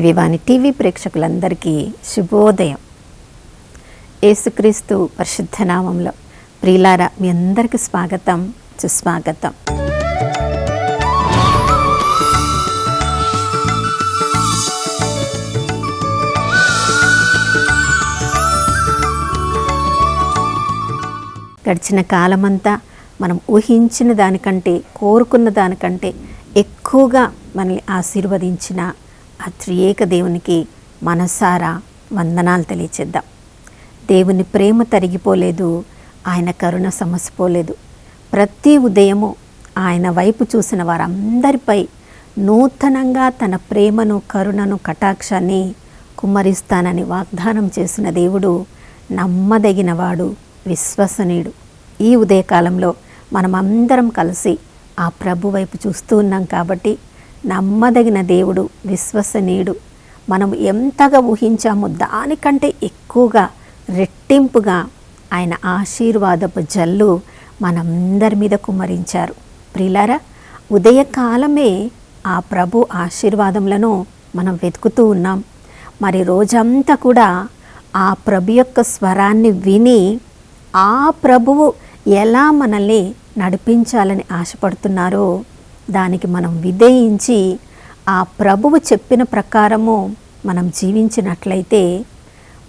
దివ్యవాణి TV ప్రేక్షకులందరికీ శుభోదయం. యేసుక్రీస్తు పరిశుద్ధ నామంలో ప్రియులారా, మీ అందరికీ స్వాగతం, సుస్వాగతం. గడిచిన కాలమంతా మనం ఊహించిన దానికంటే, కోరుకున్న దానికంటే ఎక్కువగా మనల్ని ఆశీర్వదించిన ఆ త్రియేక దేవునికి మనసారా వందనాలు తెలియచేద్దాం. దేవుని ప్రేమ తరిగిపోలేదు, ఆయన కరుణ సమసిపోలేదు. ప్రతి ఉదయము ఆయన వైపు చూసిన వారందరిపై నూతనంగా తన ప్రేమను, కరుణను, కటాక్షాన్ని కుమ్మరిస్తానని వాగ్దానం చేసిన దేవుడు నమ్మదగినవాడు, విశ్వసనీయుడు. ఈ ఉదయకాలంలో మనమందరం కలిసి ఆ ప్రభు వైపు చూస్తూ ఉన్నాం కాబట్టి నమ్మదగిన దేవుడు, విశ్వసనీయుడు. మనం ఎంతగా ఊహించామో దానికంటే ఎక్కువగా, రెట్టింపుగా ఆయన ఆశీర్వాదపు జల్లు మనందరి మీద కుమ్మరించారు. ప్రియులారా, ఉదయకాలమే ఆ ప్రభు ఆశీర్వాదములను మనం వెతుకుతూ ఉన్నాం. మరి రోజంతా కూడా ఆ ప్రభు యొక్క స్వరాన్ని విని ఆ ప్రభువు ఎలా మనల్ని నడిపించాలని ఆశపడుతున్నారో దానికి మనం విధేయించి ఆ ప్రభువు చెప్పిన ప్రకారము మనం జీవించినట్లయితే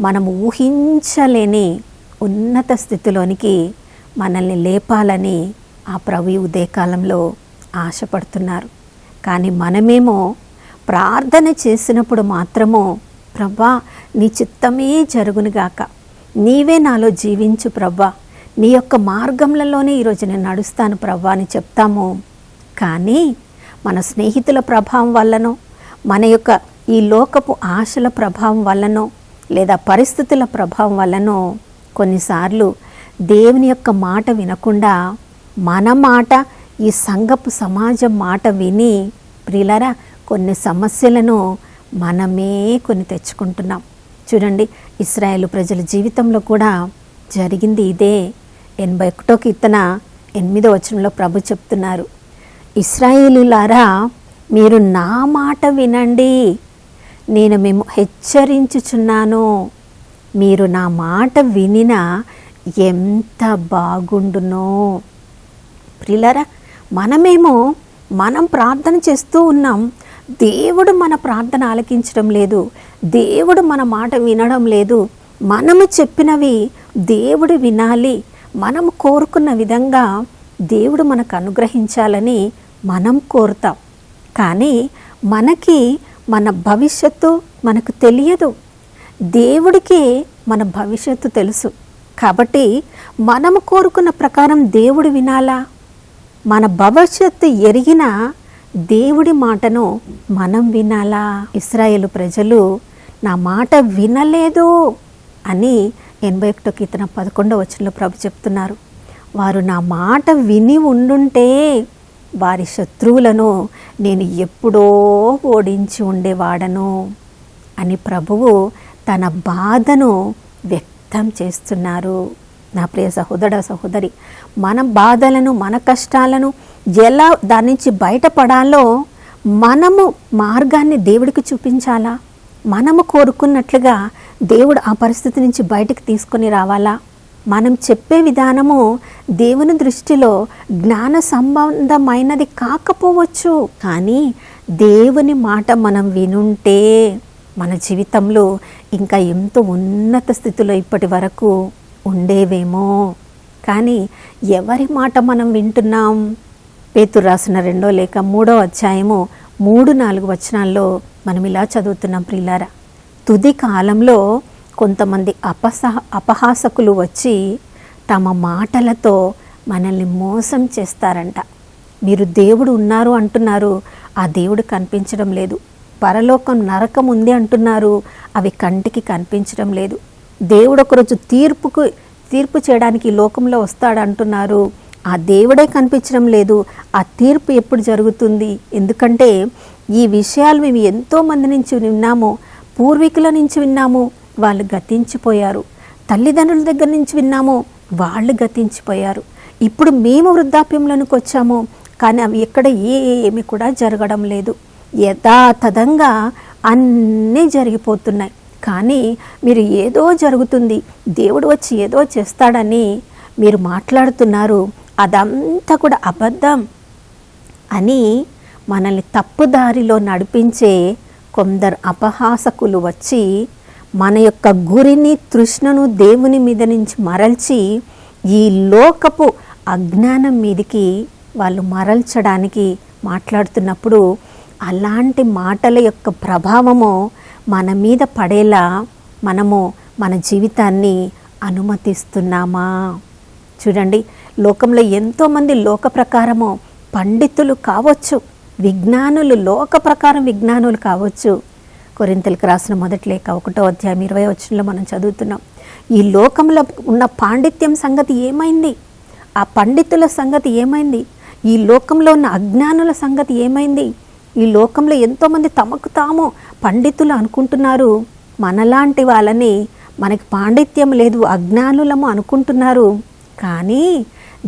మనం ఊహించలేని ఉన్నత స్థితిలోనికి మనల్ని లేపాలని ఆ ప్రభు ఉదయకాలంలో ఆశపడుతున్నారు. కానీ మనమేమో ప్రార్థన చేసినప్పుడు మాత్రము, ప్రభా నీ చిత్తమే జరుగునుగాక, నీవే నాలో జీవించు ప్రభా, నీ యొక్క మార్గంలోనే ఈరోజు నేను నడుస్తాను ప్రభా అని చెప్తాము. కానీ మన స్నేహితుల ప్రభావం వల్లనో, మన యొక్క ఈ లోకపు ఆశల ప్రభావం వల్లనో, లేదా పరిస్థితుల ప్రభావం వల్లనో కొన్నిసార్లు దేవుని యొక్క మాట వినకుండా మన మాట, ఈ సంఘపు సమాజం మాట విని ప్రియులారా కొన్ని సమస్యలను మనమే కొని తెచ్చుకుంటున్నాం. చూడండి, ఇశ్రాయేలు ప్రజల జీవితంలో కూడా జరిగింది ఇదే. 81వ కీర్తన 8వ వచనంలో ప్రభు చెప్తున్నారు, ఇశ్రాయేలులారా మీరు నా మాట వినండి, నేను మేము హెచ్చరించుచున్నాను, మీరు నా మాట వినినా ఎంత బాగుండునో. ప్రియులారా, మనం ప్రార్థన చేస్తూ ఉన్నాం, దేవుడు మన ప్రార్థన ఆలకించడం లేదు, దేవుడు మన మాట వినడం లేదు. మనము చెప్పినవి దేవుడు వినాలి, మనము కోరుకున్న విధంగా దేవుడు మనకు అనుగ్రహించాలని మనం కోరుతాం. కానీ మనకి మన భవిష్యత్తు మనకు తెలియదు, దేవుడికి మన భవిష్యత్తు తెలుసు. కాబట్టి మనము కోరుకున్న ప్రకారం దేవుడు వినాలా? మన భవిష్యత్తు ఎరిగిన దేవుడి మాటను మనం వినాలా? ఇశ్రాయేలు ప్రజలు నా మాట వినలేదు అని 81వ కీర్తన 11వ వచనంలో ప్రభు చెప్తున్నారు. వారు నా మాట విని ఉండుంటే వారి శత్రువులను నేను ఎప్పుడో ఓడించి ఉండేవాడను అని ప్రభువు తన బాధను వ్యక్తం చేస్తున్నారు. నా ప్రియ సహోదర, సహోదరి, మన బాధలను, మన కష్టాలను ఎలా దాని నుంచి బయటపడాలో మనము మార్గాన్ని దేవుడికి చూపించాలా? మనము కోరుకున్నట్లుగా దేవుడు ఆ పరిస్థితి నుంచి బయటకు తీసుకొని రావాలా? మనం చెప్పే విధానము దేవుని దృష్టిలో జ్ఞాన సంబంధమైనది కాకపోవచ్చు, కానీ దేవుని మాట మనం వినుంటే మన జీవితంలో ఇంకా ఎంతో ఉన్నత స్థితిలో ఇప్పటి వరకు ఉండేవేమో. కానీ ఎవరి మాట మనం వింటున్నాం? పేతురు రాసిన 2వ లేఖ 3వ అధ్యాయము 3-4 వచనాల్లో మనం ఇలా చదువుతున్నాం. ప్రియులారా, తుది కాలంలో కొంతమంది అపహాసకులు వచ్చి తమ మాటలతో మనల్ని మోసం చేస్తారంట. మీరు దేవుడు ఉన్నారు అంటున్నారు, ఆ దేవుడు కనిపించడం లేదు. పరలోకం, నరకం ఉంది అంటున్నారు, అవి కంటికి కనిపించడం లేదు. దేవుడు ఒకరోజు తీర్పు చేయడానికి లోకంలో వస్తాడు అంటున్నారు, ఆ దేవుడే కనిపించడం లేదు. ఆ తీర్పు ఎప్పుడు జరుగుతుంది? ఎందుకంటే ఈ విషయాలు మేము ఎంతోమంది నుంచి విన్నాము, పూర్వీకుల నుంచి విన్నాము, వాళ్ళు గతించిపోయారు. తల్లిదండ్రుల దగ్గర నుంచి విన్నాము, వాళ్ళు గతించిపోయారు. ఇప్పుడు మేము వృద్ధాప్యంలోనికి వచ్చాము, కానీ అవి ఎక్కడ ఏమి కూడా జరగడం లేదు. యథాతథంగా అన్నీ జరిగిపోతున్నాయి. కానీ మీరు ఏదో జరుగుతుంది, దేవుడు వచ్చి ఏదో చేస్తాడని మీరు మాట్లాడుతున్నారు, అదంతా కూడా అబద్ధం అని మనల్ని తప్పుదారిలో నడిపించే కొందరు అపహాసకులు వచ్చి మన యొక్క గురిని, తృష్ణను దేవుని మీద నుంచి మరల్చి ఈ లోకపు అజ్ఞానం మీదికి వాళ్ళు మరల్చడానికి మాట్లాడుతున్నప్పుడు అలాంటి మాటల యొక్క ప్రభావము మన మీద పడేలా మనము మన జీవితాన్ని అనుమతిస్తున్నామా? చూడండి, లోకంలో ఎంతోమంది లోక ప్రకారము పండితులు కావచ్చు, విజ్ఞానులు, లోక ప్రకారం విజ్ఞానులు కావచ్చు. కొరింథీయులకు రాసిన మొదటి లేఖ 1వ అధ్యాయం 20వ వచనంలో మనం చదువుతున్నాం. ఈ లోకంలో ఉన్న పాండిత్యం సంగతి ఏమైంది? ఆ పండితుల సంగతి ఏమైంది? ఈ లోకంలో ఉన్న అజ్ఞానుల సంగతి ఏమైంది? ఈ లోకంలో ఎంతోమంది తమకు తాము పండితులు అనుకుంటున్నారు. మనలాంటి వాళ్ళని మనకి పాండిత్యం లేదు, అజ్ఞానులము అనుకుంటున్నారు. కానీ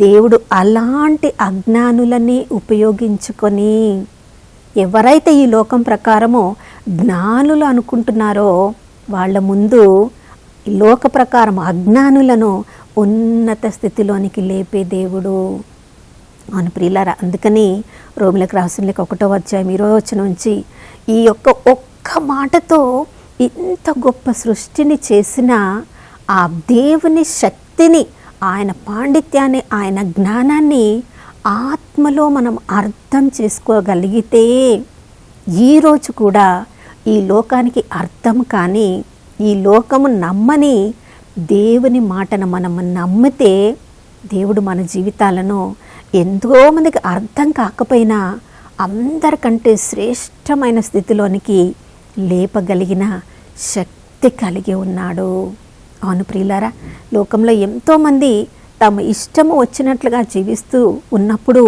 దేవుడు అలాంటి అజ్ఞానులని ఉపయోగించుకొని ఎవరైతే ఈ లోకం ప్రకారమో జ్ఞానులు అనుకుంటున్నారో వాళ్ళ ముందు లోక ప్రకారం అజ్ఞానులను ఉన్నత స్థితిలోనికి లేపే దేవుడు. అవును ప్రియులారా, అందుకని రోమిలకు రాసిన లేఖ 1వ అధ్యాయం 20వ వచనం నుంచి ఈ ఒక్క మాటతో ఇంత గొప్ప సృష్టిని చేసిన ఆ దేవుని శక్తిని, ఆయన పాండిత్యాన్ని, ఆయన జ్ఞానాన్ని ఆత్మలో మనం అర్థం చేసుకోగలిగితే ఈరోజు కూడా ఈ లోకానికి అర్థం కానీ, ఈ లోకము నమ్మని దేవుని మాటను మనం నమ్మితే దేవుడు మన జీవితాలను ఎంతోమందికి అర్థం కాకపోయినా అందరికంటే శ్రేష్టమైన స్థితిలోనికి లేపగలిగిన శక్తి కలిగి ఉన్నాడు. అవును ప్రియులారా, లోకంలో ఎంతోమంది తమ ఇష్టము వచ్చినట్లుగా జీవిస్తూ ఉన్నప్పుడు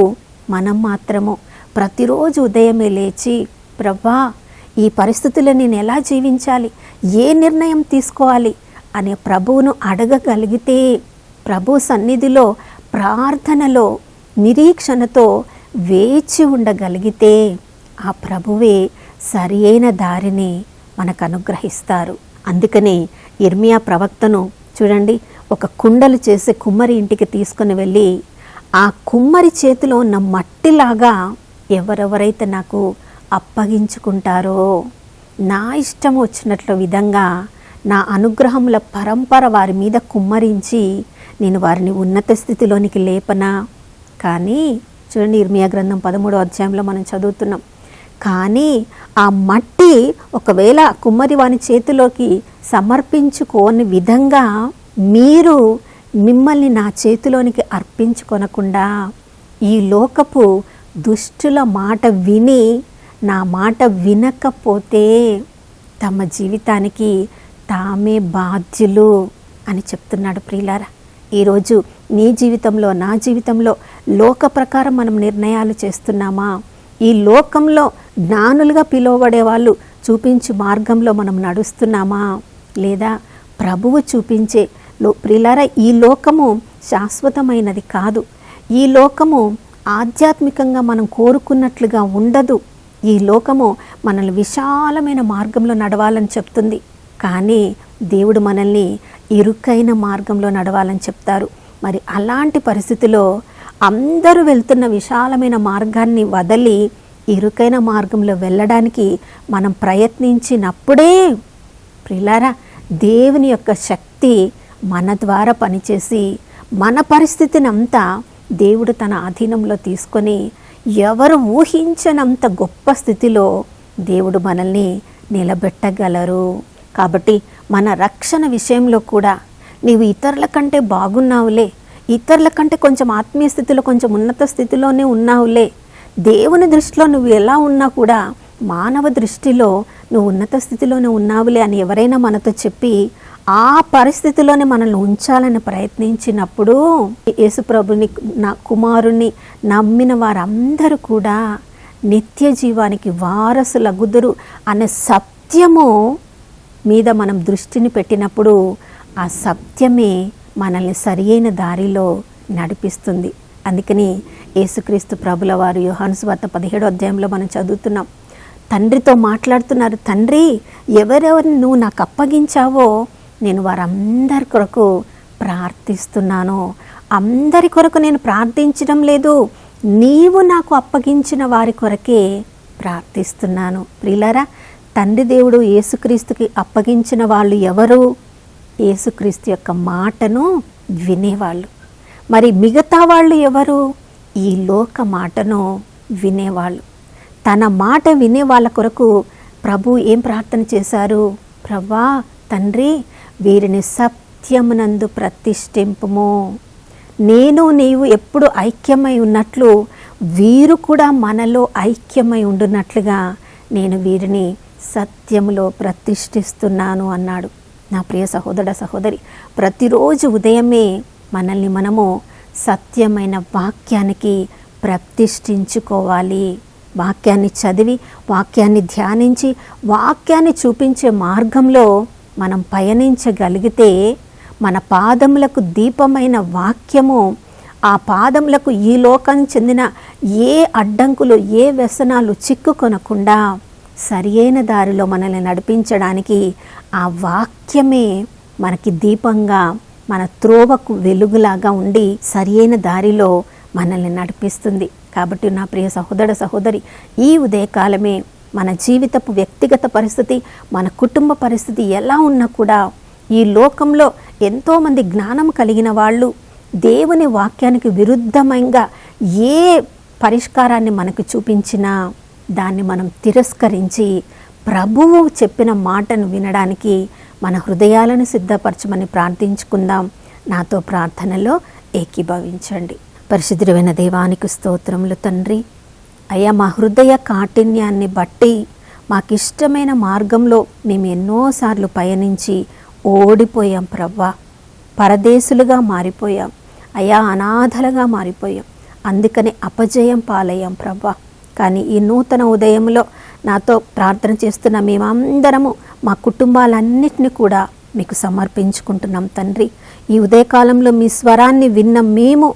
మనం మాత్రము ప్రతిరోజు ఉదయమే లేచి, ప్రభా ఈ పరిస్థితుల్లో నేను ఎలా జీవించాలి, ఏ నిర్ణయం తీసుకోవాలి అనే ప్రభువును అడగగలిగితే, ప్రభు సన్నిధిలో ప్రార్థనలో నిరీక్షణతో వేచి ఉండగలిగితే ఆ ప్రభువే సరి అయిన దారిని మనకు అనుగ్రహిస్తారు. అందుకని ఇర్మియా ప్రవక్తను చూడండి, ఒక కుండలు చేసే కుమ్మరి ఇంటికి తీసుకుని వెళ్ళి ఆ కుమ్మరి చేతిలో ఉన్న మట్టిలాగా ఎవరెవరైతే నాకు అప్పగించుకుంటారో, నా ఇష్టం వచ్చినట్లు విధంగా నా అనుగ్రహముల పరంపర వారి మీద కుమ్మరించి నేను వారిని ఉన్నత స్థితిలోనికి లేపనా. కానీ చూడండి, ఇర్మియా గ్రంథం 13వ అధ్యాయంలో మనం చదువుతున్నాం, కానీ ఆ మట్టి ఒకవేళ కుమ్మరి వాని చేతిలోకి సమర్పించుకోని విధంగా మీరు మిమ్మల్ని నా చేతిలోనికి అర్పించుకొనకుండా ఈ లోకపు దుష్టుల మాట విని నా మాట వినకపోతే తమ జీవితానికి తామే బాధ్యులు అని చెప్తున్నాడు. ప్రియులారా, ఈరోజు నీ జీవితంలో, నా జీవితంలో లోక ప్రకారం మనం నిర్ణయాలు చేస్తున్నామా? ఈ లోకంలో జ్ఞానులుగా పిలువబడే వాళ్ళు చూపించే మార్గంలో మనం నడుస్తున్నామా? లేదా ప్రభువు చూపించే ప్రియులారా, ఈ లోకము శాశ్వతమైనది కాదు. ఈ లోకము ఆధ్యాత్మికంగా మనం కోరుకున్నట్లుగా ఉండదు. ఈ లోకము మనల్ని విశాలమైన మార్గంలో నడవాలని చెప్తుంది, కానీ దేవుడు మనల్ని ఇరుకైన మార్గంలో నడవాలని చెప్తారు. మరి అలాంటి పరిస్థితిలో అందరూ వెళ్తున్న విశాలమైన మార్గాన్ని వదిలి ఇరుకైన మార్గంలో వెళ్ళడానికి మనం ప్రయత్నించినప్పుడే ప్రియులారా, దేవుని యొక్క శక్తి మన ద్వారా పనిచేసి మన పరిస్థితిని అంతా దేవుడు తన అధీనంలో తీసుకొని ఎవరు ఊహించనంత గొప్ప స్థితిలో దేవుడు మనల్ని నిలబెట్టగలరు. కాబట్టి మన రక్షణ విషయంలో కూడా నీవు ఇతరుల కంటే బాగున్నావులే, ఇతరుల కంటే కొంచెం ఆత్మీయ స్థితిలో కొంచెం ఉన్నత స్థితిలోనే ఉన్నావులే, దేవుని దృష్టిలో నువ్వు ఎలా ఉన్నా కూడా మానవ దృష్టిలో నువ్వు ఉన్నత స్థితిలోనే ఉన్నావులే అని ఎవరైనా మనతో చెప్పి ఆ పరిస్థితిలోనే మనల్ని ఉంచాలని ప్రయత్నించినప్పుడు యేసుప్రభుని, నా కుమారుని నమ్మిన వారందరూ కూడా నిత్య జీవానికి వారసులగుదురు అనే సత్యము మీద మనం దృష్టిని పెట్టినప్పుడు ఆ సత్యమే మనల్ని సరియైన దారిలో నడిపిస్తుంది. అందుకని యేసుక్రీస్తు ప్రభుల వారు యోహాను సువార్త 17వ అధ్యాయంలో మనం చదువుతున్నాం, తండ్రితో మాట్లాడుతున్నారు. తండ్రి, ఎవరెవరిని నువ్వు నాకు అప్పగించావో నేను వారందరి కొరకు ప్రార్థిస్తున్నాను. అందరి కొరకు నేను ప్రార్థించడం లేదు, నీవు నాకు అప్పగించిన వారి కొరకే ప్రార్థిస్తున్నాను. ప్రియులారా, తండ్రి దేవుడు యేసుక్రీస్తుకి అప్పగించిన వాళ్ళు ఎవరు? యేసుక్రీస్తు యొక్క మాటను వినేవాళ్ళు. మరి మిగతా వాళ్ళు ఎవరు? ఈ లోక మాటను వినేవాళ్ళు. తన మాట వినే వాళ్ళ కొరకు ప్రభు ఏం ప్రార్థన చేశారు? ప్రభా, తండ్రి, వీరిని సత్యమునందు ప్రతిష్ఠింపుము. నేను నీవు ఎప్పుడు ఐక్యమై ఉన్నట్లు వీరు కూడా మనలో ఐక్యమై ఉండున్నట్లుగా నేను వీరిని సత్యములో ప్రతిష్ఠిస్తున్నాను అన్నాడు. నా ప్రియ సహోదర సహోదరి, ప్రతిరోజు ఉదయమే మనల్ని మనము సత్యమైన వాక్యానికి ప్రతిష్ఠించుకోవాలి. వాక్యాన్ని చదివి, వాక్యాన్ని ధ్యానించి, వాక్యాన్ని చూపించే మార్గంలో మనం పయనించగలిగితే మన పాదములకు దీపమైన వాక్యము ఆ పాదములకు ఈ లోకం చెందిన ఏ అడ్డంకులు, ఏ వ్యసనాలు చిక్కుకొనకుండా సరియైన దారిలో మనల్ని నడిపించడానికి ఆ వాక్యమే మనకి దీపంగా, మన త్రోవకు వెలుగులాగా ఉండి సరియైన దారిలో మనల్ని నడిపిస్తుంది. కాబట్టి నా ప్రియ సహోదర సహోదరి, ఈ ఉదయకాలమే మన జీవితపు వ్యక్తిగత పరిస్థితి, మన కుటుంబ పరిస్థితి ఎలా ఉన్నా కూడా ఈ లోకంలో ఎంతోమంది జ్ఞానం కలిగిన వాళ్ళు దేవుని వాక్యానికి విరుద్ధంగా ఏ పరిష్కారాన్ని మనకు చూపించినా దాన్ని మనం తిరస్కరించి ప్రభువు చెప్పిన మాటను వినడానికి మన హృదయాలను సిద్ధపరచమని ప్రార్థించుకుందాం. నాతో ప్రార్థనలో ఏకీభవించండి. పరిశుద్ధుడైన దేవానికి స్తోత్రములు తండ్రి. అయ్యా, మా హృదయ కాఠిన్యాన్ని బట్టి మాకిష్టమైన మార్గంలో మేము ఎన్నోసార్లు పయనించి ఓడిపోయాం ప్రవ్వా. పరదేశులుగా మారిపోయాం అయ్యా, అనాథలుగా మారిపోయాం. అందుకని అపజయం పాలయ్యాం ప్రవ్వా. కానీ ఈ నూతన ఉదయంలో నాతో ప్రార్థన చేస్తున్న మేమందరము మా కుటుంబాలన్నిటినీ కూడా మీకు సమర్పించుకుంటున్నాం తండ్రి. ఈ ఉదయకాలంలో మీ స్వరాన్ని విన్న మేము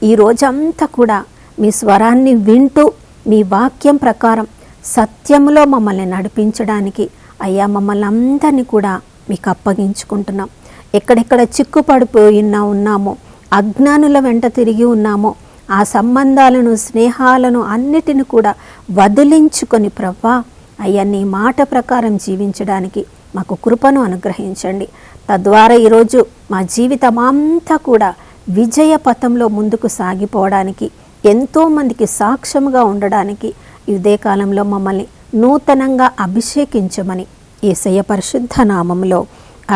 ఈ రోజంతా కూడా మీ స్వరాన్ని వింటూ మీ వాక్యం ప్రకారం సత్యంలో మమ్మల్ని నడిపించడానికి అయ్యా మమ్మల్ని అందరినీ కూడా మీకు అప్పగించుకుంటున్నాం. ఎక్కడెక్కడ చిక్కుపడిపోయి ఉన్నామో, అజ్ఞానుల వెంట తిరిగి ఉన్నామో, ఆ సంబంధాలను, స్నేహాలను అన్నిటిని కూడా వదిలించుకొని ప్రవ్వా అయ్యా నీ మాట ప్రకారం జీవించడానికి మాకు కృపను అనుగ్రహించండి. తద్వారా ఈరోజు మా జీవితం అంతా కూడా విజయ పథంలో ముందుకు సాగిపోవడానికి, ఎంతోమందికి సాక్ష్యముగా ఉండడానికి ఈ ఉదయకాలంలో మమ్మల్ని నూతనంగా అభిషేకించమని యేసయ్య పరిశుద్ధ నామములో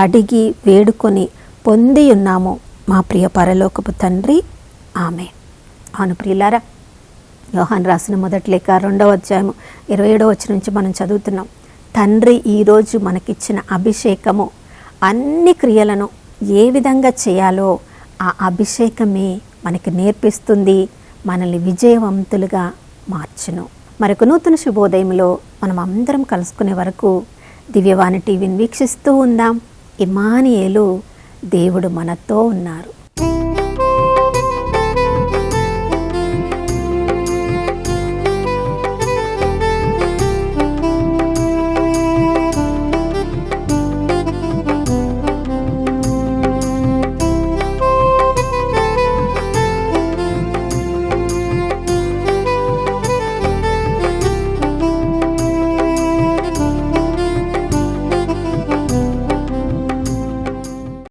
అడిగి వేడుకొని పొంది ఉన్నాము మా ప్రియ పరలోకపు తండ్రి, ఆమె. అవును ప్రియులారా, యోహాను రాసిన మొదటి లేఖ 2వ అధ్యాయము 27వ వచనం నుంచి మనం చదువుతున్నాం. తండ్రి ఈరోజు మనకిచ్చిన అభిషేకము అన్ని క్రియలను ఏ విధంగా చేయాలో ఆ అభిషేకమే మనకి నేర్పిస్తుంది, మనల్ని విజయవంతులుగా మార్చును. మరొక నూతన శుభోదయంలో మనం అందరం కలుసుకునే వరకు దివ్యవాణి టీవీని వీక్షిస్తూ ఉందాం. ఇమ్మానుయేలు, దేవుడు మనతో ఉన్నారు.